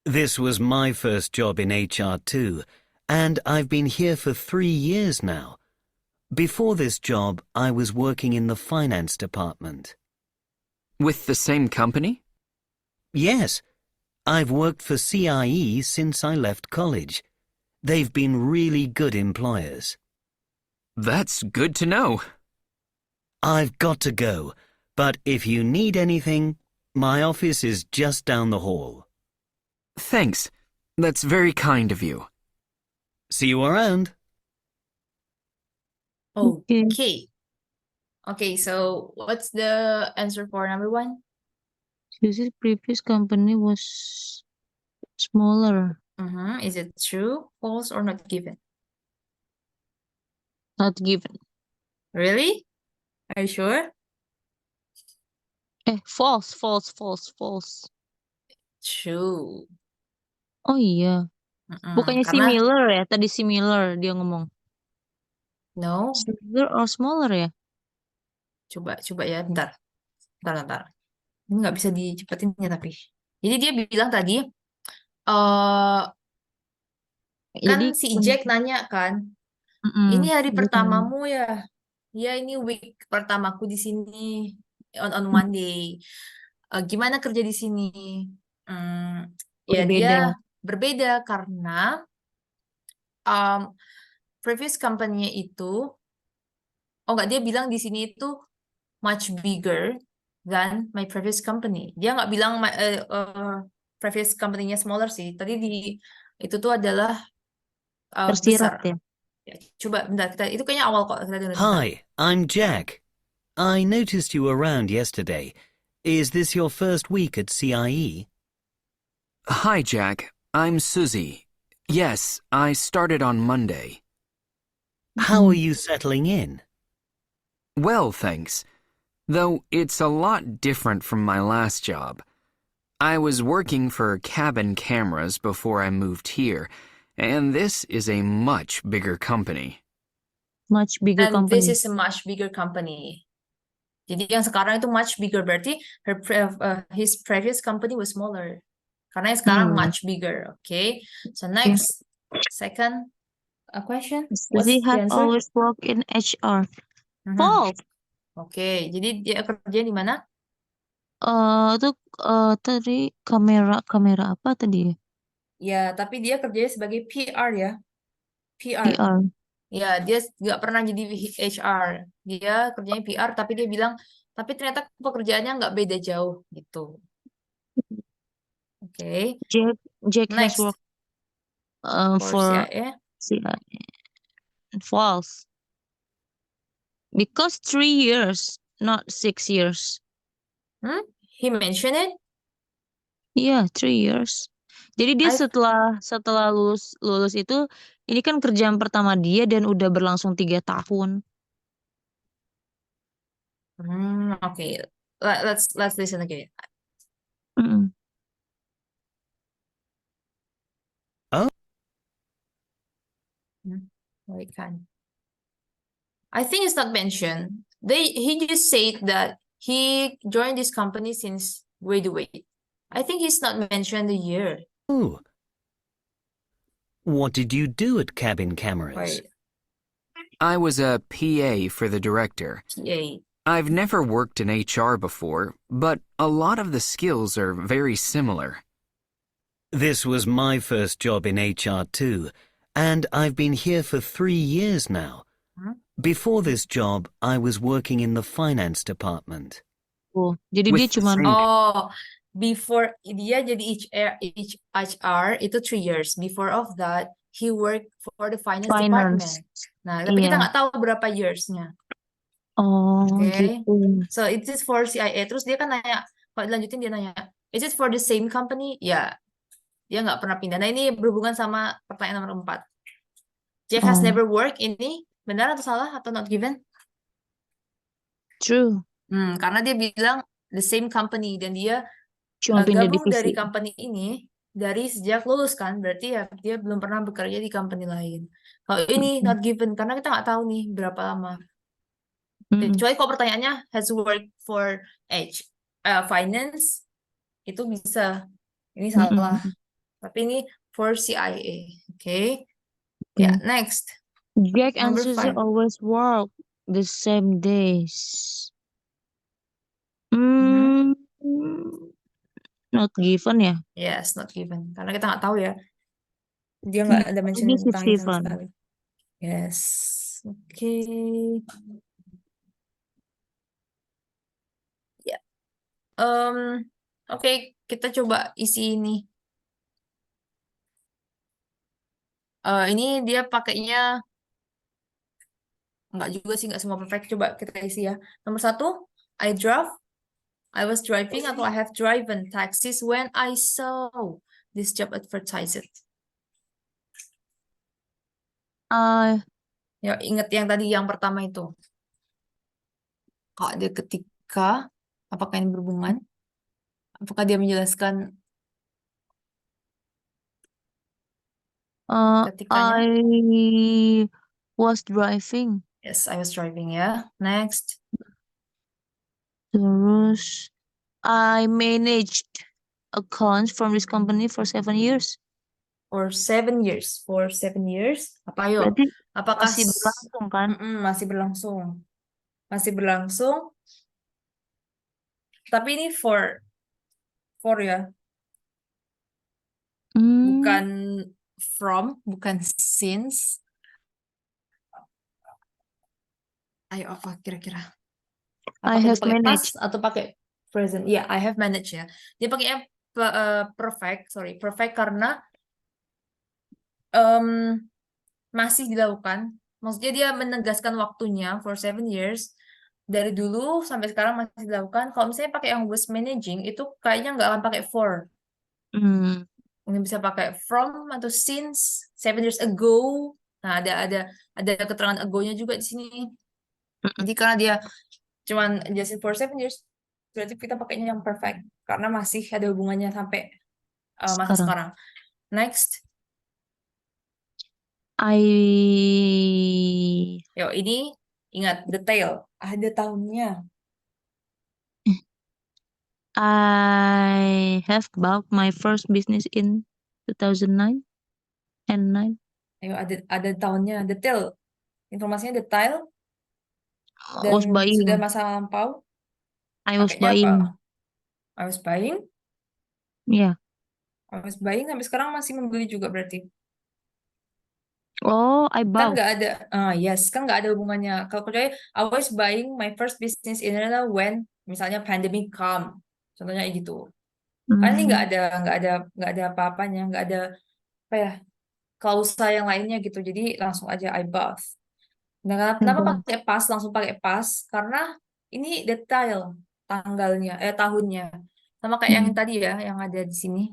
This was my first job in HR too, and I've been here for 3 years now. Before this job, I was working in the finance department. With the same company? Yes, I've worked for CIE since I left college. They've been really good employers. That's good to know. I've got to go, but if you need anything, my office is just down the hall. Thanks. That's very kind of you. See you around. Okay. Okay. Okay, so what's the answer for number 1? Susie's previous company was smaller, Is it true, false, or not given? not given. Really? Are you sure? False. True. Oh iya. Bukannya Karena similar ya? Tadi similar dia ngomong. no, Similar or smaller ya? coba ya, bentar. Ini nggak bisa dicepetin ya tapi. Jadi dia bilang tadi, kan Jadi si Jack nanya kan, ini hari pertamamu ya? Ya ini week pertamaku di sini on Monday. Gimana kerja di sini? Ya dia berbeda karena previous company-nya itu, oh enggak, dia bilang di sini itu much bigger than my previous company. Dia nggak bilang previous company-nya smaller sih. Tadi itu tuh adalah besar. tersirat ya. Ya, coba bentar, itu kayaknya awal kok. Kita dengerin bentar. Hi, I'm Jack. I noticed you around yesterday. Is this your first week at CIE? Hi, Jack. I'm Susie. Yes, I started on Monday. How are you settling in? Well, thanks. Though it's a lot different from my last job. I was working for Cabin Cameras before I moved here, and this is a much bigger company. Much bigger And company. this is a much bigger company. Jadi yang sekarang itu much bigger, berarti his previous company was smaller. Karena yang sekarang much bigger. Okay. So next, second question. What's Susie the had answer? always worked in HR. False. Oke, jadi dia kerja di mana? Itu tadi kamera apa tadi ya? Ya, tapi dia kerjanya sebagai PR ya. PR. PR. Ya, dia nggak pernah jadi HR. Dia kerjanya PR, tapi dia bilang, tapi ternyata pekerjaannya nggak beda jauh gitu. Oke. Jack has Next, worked for CIA. CIA. False. Because 3 years, not 6 years. He mentioned it. Iya, 3 years. Jadi dia setelah lulus itu, ini kan kerjaan pertama dia dan udah berlangsung 3 tahun. Okay. Let's listen again. Wait, can. I think it's not mentioned. He just said that he joined this company since graduate. I think he's not mentioned the year. Oh. What did you do at Cabin Cameras? Wait, I was a PA for the director. PA. I've never worked in HR before, but a lot of the skills are very similar. This was my first job in HR too, and I've been here for 3 years now. Huh? Before this job, I was working in the finance department. Oh, jadi With dia cuman the- Oh, before dia jadi HR itu 3 years. Before of that, he worked for the finance department. finance. Nah, tapi kita Iya. nggak tahu berapa yearsnya. Oh, Oke. gitu. So it is for CIA. Terus dia kan nanya, kalau dilanjutin dia nanya, is it for the same company? Ya, dia nggak pernah pindah. Nah ini berhubungan sama pertanyaan nomor 4. Jack has Oh. never worked. Ini benar atau salah atau not given? True. Karena dia bilang the same company dan dia Cuma pindah gabung dari divisi. company ini dari sejak lulus kan, berarti ya dia belum pernah bekerja di company lain. Kalau ini not given karena kita nggak tahu nih berapa lama. Mm-mm. Kecuali kalau pertanyaannya has worked for finance itu bisa. Ini salah. Mm-mm. Tapi ini for CIA. Oke. Okay. Ya, next. Jack and Number Susie 5. always work the same days. Mhm. Not given ya? Yes, not given. Karena kita nggak tahu ya. Dia nggak ada mention This is tentang ini sama given. sekali. Yes. Oke. Ya. Oke, kita coba isi ini. Ini dia pakainya nggak juga sih, nggak semua perfect. Coba kita isi ya. Nomor 1, I was driving atau I have driven taxis when I saw this job advertised. Ya, ingat yang tadi yang pertama itu. Kalau ada ketika, apakah ini berhubungan? Apakah dia menjelaskan ketikanya? I was driving. Yes, I was driving ya. Next. Terus I managed accounts from this company for 7 years. For 7 years. For 7 years. Apa yuk? Berarti Apakah masih berlangsung kan? masih berlangsung. Masih berlangsung. Tapi ini for ya. Bukan from, bukan since. Ayo apa kira-kira? I Apakah dia have pakai managed. past atau pakai present? Iya, I have managed ya. Dia pakai perfect karena masih dilakukan. Maksudnya dia menegaskan waktunya for 7 years. Dari dulu sampai sekarang masih dilakukan. Kalau misalnya pakai yang was managing, itu kayaknya nggak akan pakai for. Ini bisa pakai from atau since 7 years ago. Nah, ada keterangan ago-nya juga di sini. Jadi karena dia cuman jelasin for 7 years, berarti kita pakainya yang perfect karena masih ada hubungannya sampai masa sekarang. Next. Yo, ini ingat detail. Ada tahunnya. I have bought my first business in 2009 and 9. Ayo, ada tahunnya, detail. Informasinya detail. I was Dan buying. sudah masa lampau. I was Pakainya buying. apa? I was buying. Yeah. I was buying sampai sekarang masih membeli juga berarti. Oh, I Kan bought. nggak ada. Yes, kan nggak ada hubungannya. Kalau kecuali I was buying my first business in Canada when misalnya pandemic come. Contohnya kayak gitu. Kan ini nggak ada apa-apanya, nggak ada apa ya, klausa yang lainnya gitu. Jadi langsung aja I bought. Nah, kenapa pakai pas? Langsung pakai pas karena ini detail tanggalnya, tahunnya. Sama kayak yang tadi ya, yang ada di sini,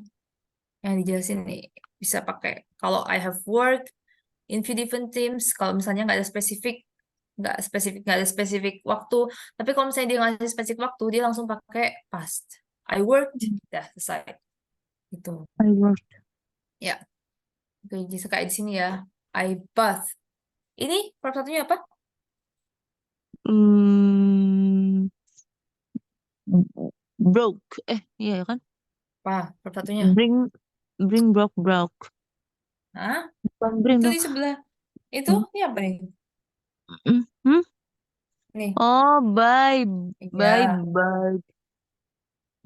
yang dijelasin nih. Bisa pakai kalau I have worked in few different teams. Kalau misalnya nggak ada spesifik waktu. Tapi kalau misalnya dia ngasih spesifik waktu, dia langsung pakai past. I worked, dah selesai. Itu. I worked. Ya. Oke, jadi kayak di sini ya. I bath. Ini verb satunya apa? Hmm, broke. Iya kan? Apa verb satunya? Bring broke. Hah? Bukan bring Itu dong. di sebelah. Itu Hmm. ini apa nih? Hmm? Nih. Oh, bye. Bye, Iya. bye.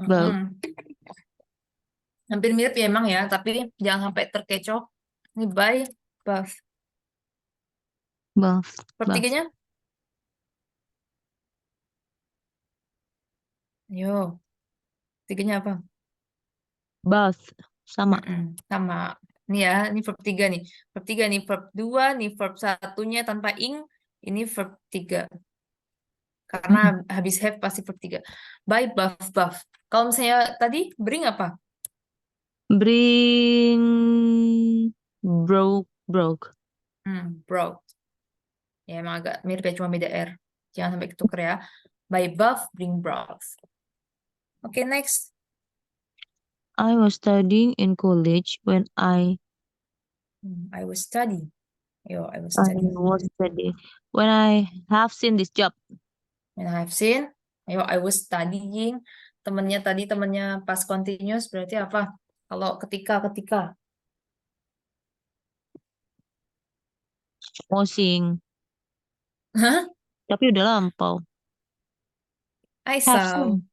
Bye. Mm-mm. Hampir mirip ya emang ya, tapi jangan sampai terkecoh. Ini by bath. Bath. Verb Bath. tiganya? Ayo. Tiganya apa? Bath. Sama. Sama. Ini ya, ini verb 3 nih. Verb 3 nih, verb 2 nih, verb satunya tanpa ing. Ini verb 3. Karena Hmm. habis have pasti verb 3. By bath. Kalau misalnya tadi bring apa? Bring broke. Brought. Ya emang agak mirip ya, cuma beda R. Jangan sampai ketuker ya. By bath, bring brought. Oke, next. I was studying in college when I was studying. Yo, I was I studying. was studying. When I have seen this job. When I have seen. Ayo, I was studying. Temennya tadi, temennya past continuous berarti apa? Kalau ketika. Mosing. Hah? Tapi udah lampau. I Have saw. seen.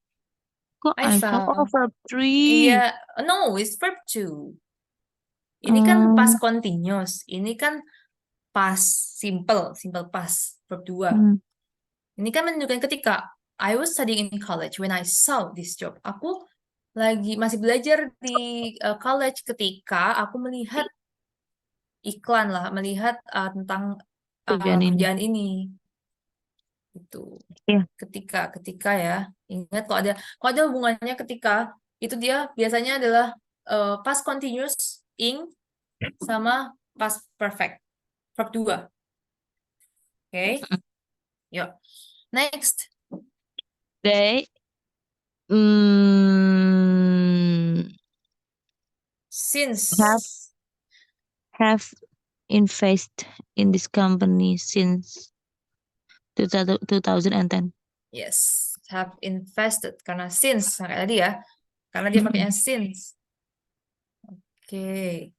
Kok I I saw? saw. Oh, verb 3. Iya, no, it's verb 2. Ini kan past continuous. Ini kan past simple past, verb 2. Hmm. Ini kan menunjukkan ketika. I was studying in college when I saw this job. Aku lagi masih belajar di college ketika aku melihat iklan lah, melihat tentang Kerjaan ini. kerjaan ini. Itu. Iya. Ketika ya. Ingat kalau ada hubungannya ketika, itu dia biasanya adalah past continuous ing sama past perfect. Verb 2. Oke. Yuk. Next. They mm, Since. have invested in this company since 2010. Yes. Have invested. Karena since. Kayak tadi ya. Karena dia pakainya since. Oke.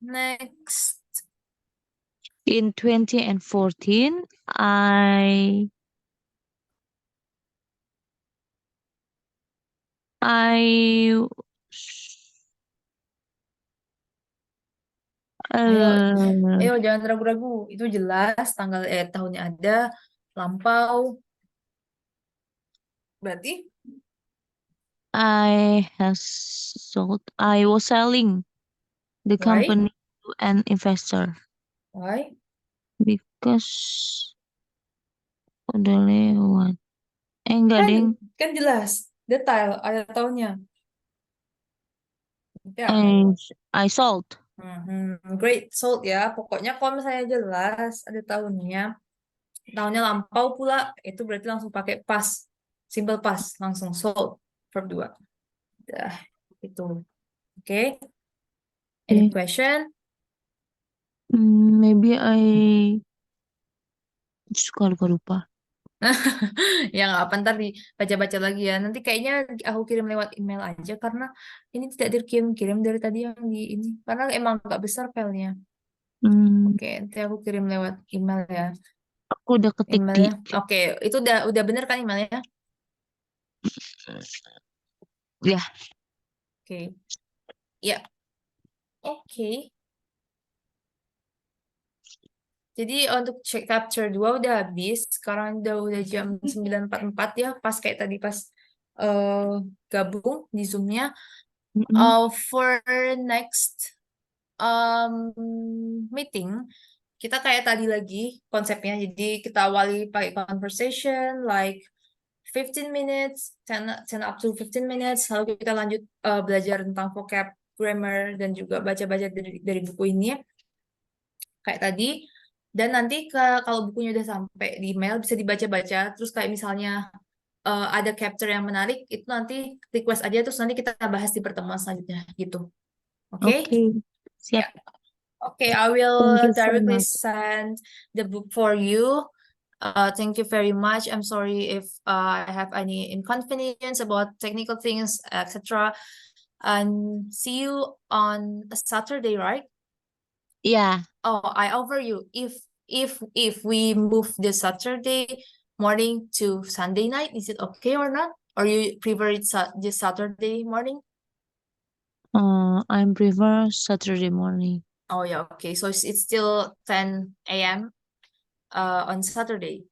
Next. In 2014, I Ayo jangan ragu-ragu. Itu jelas tanggal tahunnya ada, lampau. Berarti I was selling the Why? company to an investor why? because udah lewat. Enggak, ding. Kan jelas, detail, ada tahunnya. Ya. I sold. Great, sold ya. Pokoknya kalau misalnya jelas ada tahunnya lampau pula, itu berarti langsung pakai past, simple past, langsung sold, verb 2. Dah, itu. Oke. Any Okay. question? Maybe I suka lupa. Ya nggak apa, ntar dibaca-baca lagi ya. Nanti kayaknya aku kirim lewat email aja karena ini tidak dikirim dari tadi yang di ini. Karena emang nggak besar filenya. Oke, nanti aku kirim lewat email ya. Aku udah ketik di. Emailnya. Oke, itu udah bener kan emailnya? Ya. Oke. Ya. Oke. Jadi untuk chapter 2 udah habis. Sekarang udah jam 9.44 ya. Pas kayak tadi pas gabung di Zoom-nya. For next meeting, kita kayak tadi lagi konsepnya. Jadi kita awali pakai conversation like 15 minutes, 10 up to 15 minutes. Lalu kita lanjut belajar tentang vocab, grammar, dan juga baca-baca dari buku ini. Kayak tadi. Dan nanti kalau bukunya udah sampai di email, bisa dibaca-baca. Terus kayak misalnya ada capture yang menarik, itu nanti request aja. Terus nanti kita bahas di pertemuan selanjutnya gitu. Oke? Oke. Siap. Okay, I Thank will you so directly much. send the book for you. Thank you very much. I'm sorry if I have any inconvenience about technical things, etc. And see you on a Saturday, right? Yeah, Oh, I offer you if we move the Saturday morning to Sunday night, is it okay or not? Or you prefer it this Saturday morning? I prefer Saturday morning. Oh yeah, okay. So it's still 10 a.m. On Saturday.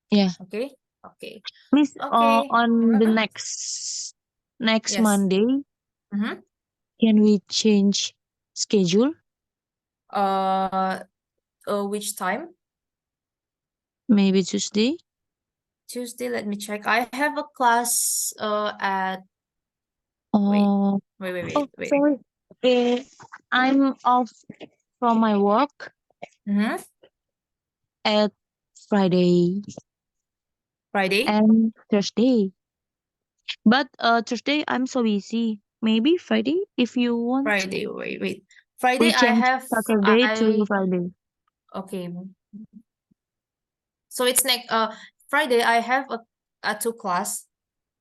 Yeah. Okay. Okay. Miss, Okay. on the Mhm. next Yes. Monday, Mm-hmm. can we change schedule? Uh, which time? Maybe Tuesday? Tuesday. Let me check. I have a class at wait, Oh, wait. sorry. I'm off from my work Mm-hmm. at Friday Friday. and Thursday. But Thursday I'm so busy. Maybe Friday if you want. Friday. Wait. Friday We I change have Saturday to I Friday. okay. So it's next Friday I have a two class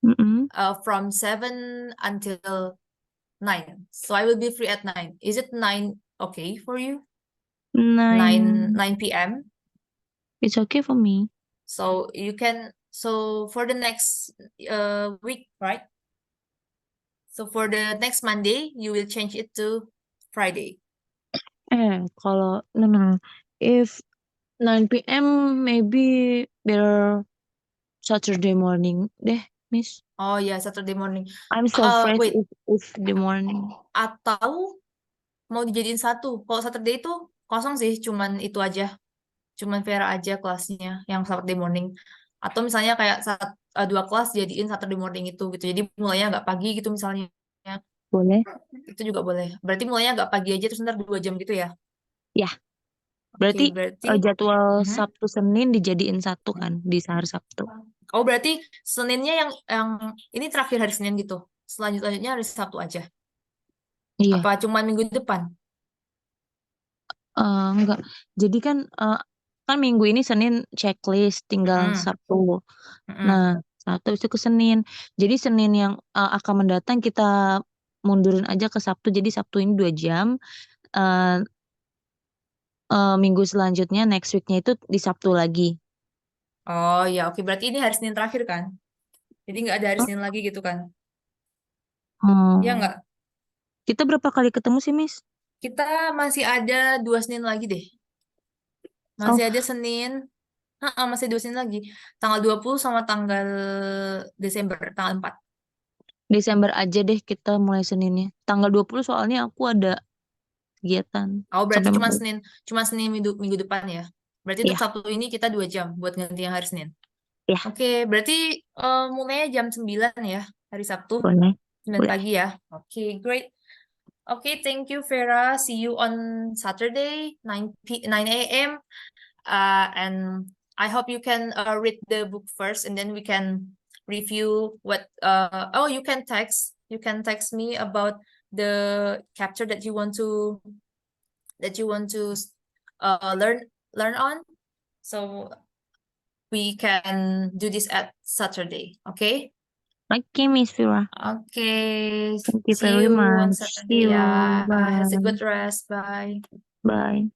Mm-mm. from 7 until 9. So I will be free at 9. Is it 9 okay for you? 9. 9 p.m. It's okay for me. So you can for the next week, right? So for the next Monday, you will change it to Friday. Kalau no. If 9 p.m. maybe better Saturday morning deh, Miss. Oh yeah, Saturday morning. I'm so fresh Wait, if the morning. atau mau dijadiin satu? Kalau Saturday itu kosong sih, cuman itu aja, cuman Vera aja kelasnya yang Saturday morning. Atau misalnya kayak dua kelas jadiin Saturday morning itu gitu. Jadi mulainya nggak pagi gitu misalnya. Boleh? Itu juga boleh. Berarti mulainya nggak pagi aja terus ntar 2 jam gitu ya? Ya, Oke, berarti berarti. jadwal Mhm. Sabtu Senin dijadiin satu kan di sehari Sabtu. Oh, berarti Seninnya yang ini terakhir hari Senin gitu. Selanjutnya hari Sabtu aja. Iya, Apa cuman minggu depan? enggak. Jadi kan kan minggu ini Senin checklist, tinggal Mm-mm. Sabtu. Mm-mm. Nah, Sabtu itu ke Senin. Jadi Senin yang akan mendatang kita mundurin aja ke Sabtu. Jadi Sabtu ini 2 jam. eh Minggu selanjutnya next weeknya itu di Sabtu lagi. Oh ya, oke. Berarti ini hari Senin terakhir kan? Jadi nggak ada hari Senin lagi gitu kan? Ya Hmm. nggak? Kita berapa kali ketemu sih, Miss? Kita masih ada 2 Senin lagi deh. Oh, Masih ada Senin. Masih 2 Senin lagi. Tanggal 20 sama tanggal Desember, tanggal 4. Desember aja deh kita mulai Seninnya. Tanggal 20 soalnya aku ada kegiatan Oh, berarti sampai cuma malam. Senin minggu depan ya. Berarti untuk Iya, Sabtu ini kita 2 jam buat ganti yang hari Senin. iya, Oke, berarti mulainya jam 9 ya, hari Sabtu, boleh. 9 Boleh. pagi ya. Oke, great. Okay, thank you, Vera. See you on Saturday, 9 a.m. And I hope you can read the book first, and then we can review what. Oh, You can text me about the chapter that you want to learn on. So we can do this at Saturday. Okay. Okay, Miss Vira. Okay. Thank you See very you on much. See Saturday. you. Yeah. Has a Bye. good rest. Bye. Bye.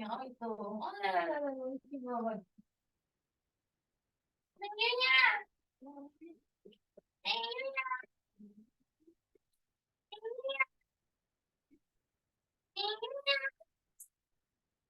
Oh, itu. Oh, lah.